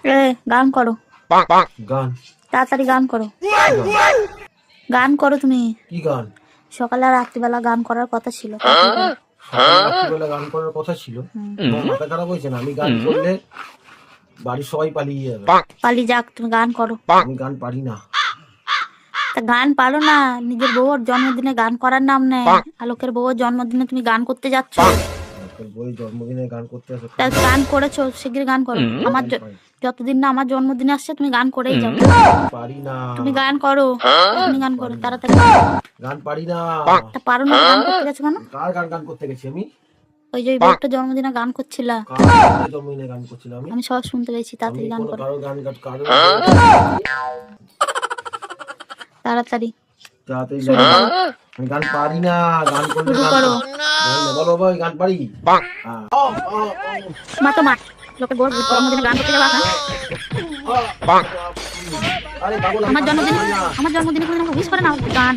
এ গান করো, গান? তাড়াতাড়ি গান করো, গান করো তুমি। কি গান? সকালে আর রাত্রিবেলা গান করার কথা ছিল, তাড়াতাড়ি করো। সকালে রাত্রিবেলা গান করার কথা ছিল। তোমার মাথা খারাপ হয়েছে না? আমি গান করলে বাড়ির সবাই পালিয়ে যাবে। পালিয়ে যাক, তুমি গান করো। আমি গান পারি না। তা গান পারো না? নিজের বউর জন্মদিনে গান করার নাম নেই, আলোকের বউর জন্মদিনে তুমি গান করতে যাচ্ছ। আজকাল বই জন্মদিনে গান করতে আসে। তা গান করেছো, শিগগির গান করো। আমার যতদিন না আমার জন্মদিনে আসছে তুমি গান করেই যাও। পারি না। তুমি গান করো, তুমি গান করো তাড়াতাড়ি। গান পারি না। তা পারো না, গান করতে গেছো কেন? কার গান গান করতে গেছি আমি? ওই যে একটা জন্মদিনে গান করছিলা, কার জন্মদিনে গান করছিলাম আমি? আমি সব শুনতে পেয়েছি। তাড়াতাড়ি গান করো, কারো গান কারো তাড়াতাড়ি তাড়াতাড়ি শুরু করো। আমি গান পারি না। গান করলে শুরু করো। বলো ভাই, গান পারি। মা তো মা, লোকের বউর জন্মদিনে গান করতে যাবা না? আরে পাগল, আমার জন্মদিনে কোনোদিন আমাকে উইশ করে না গান।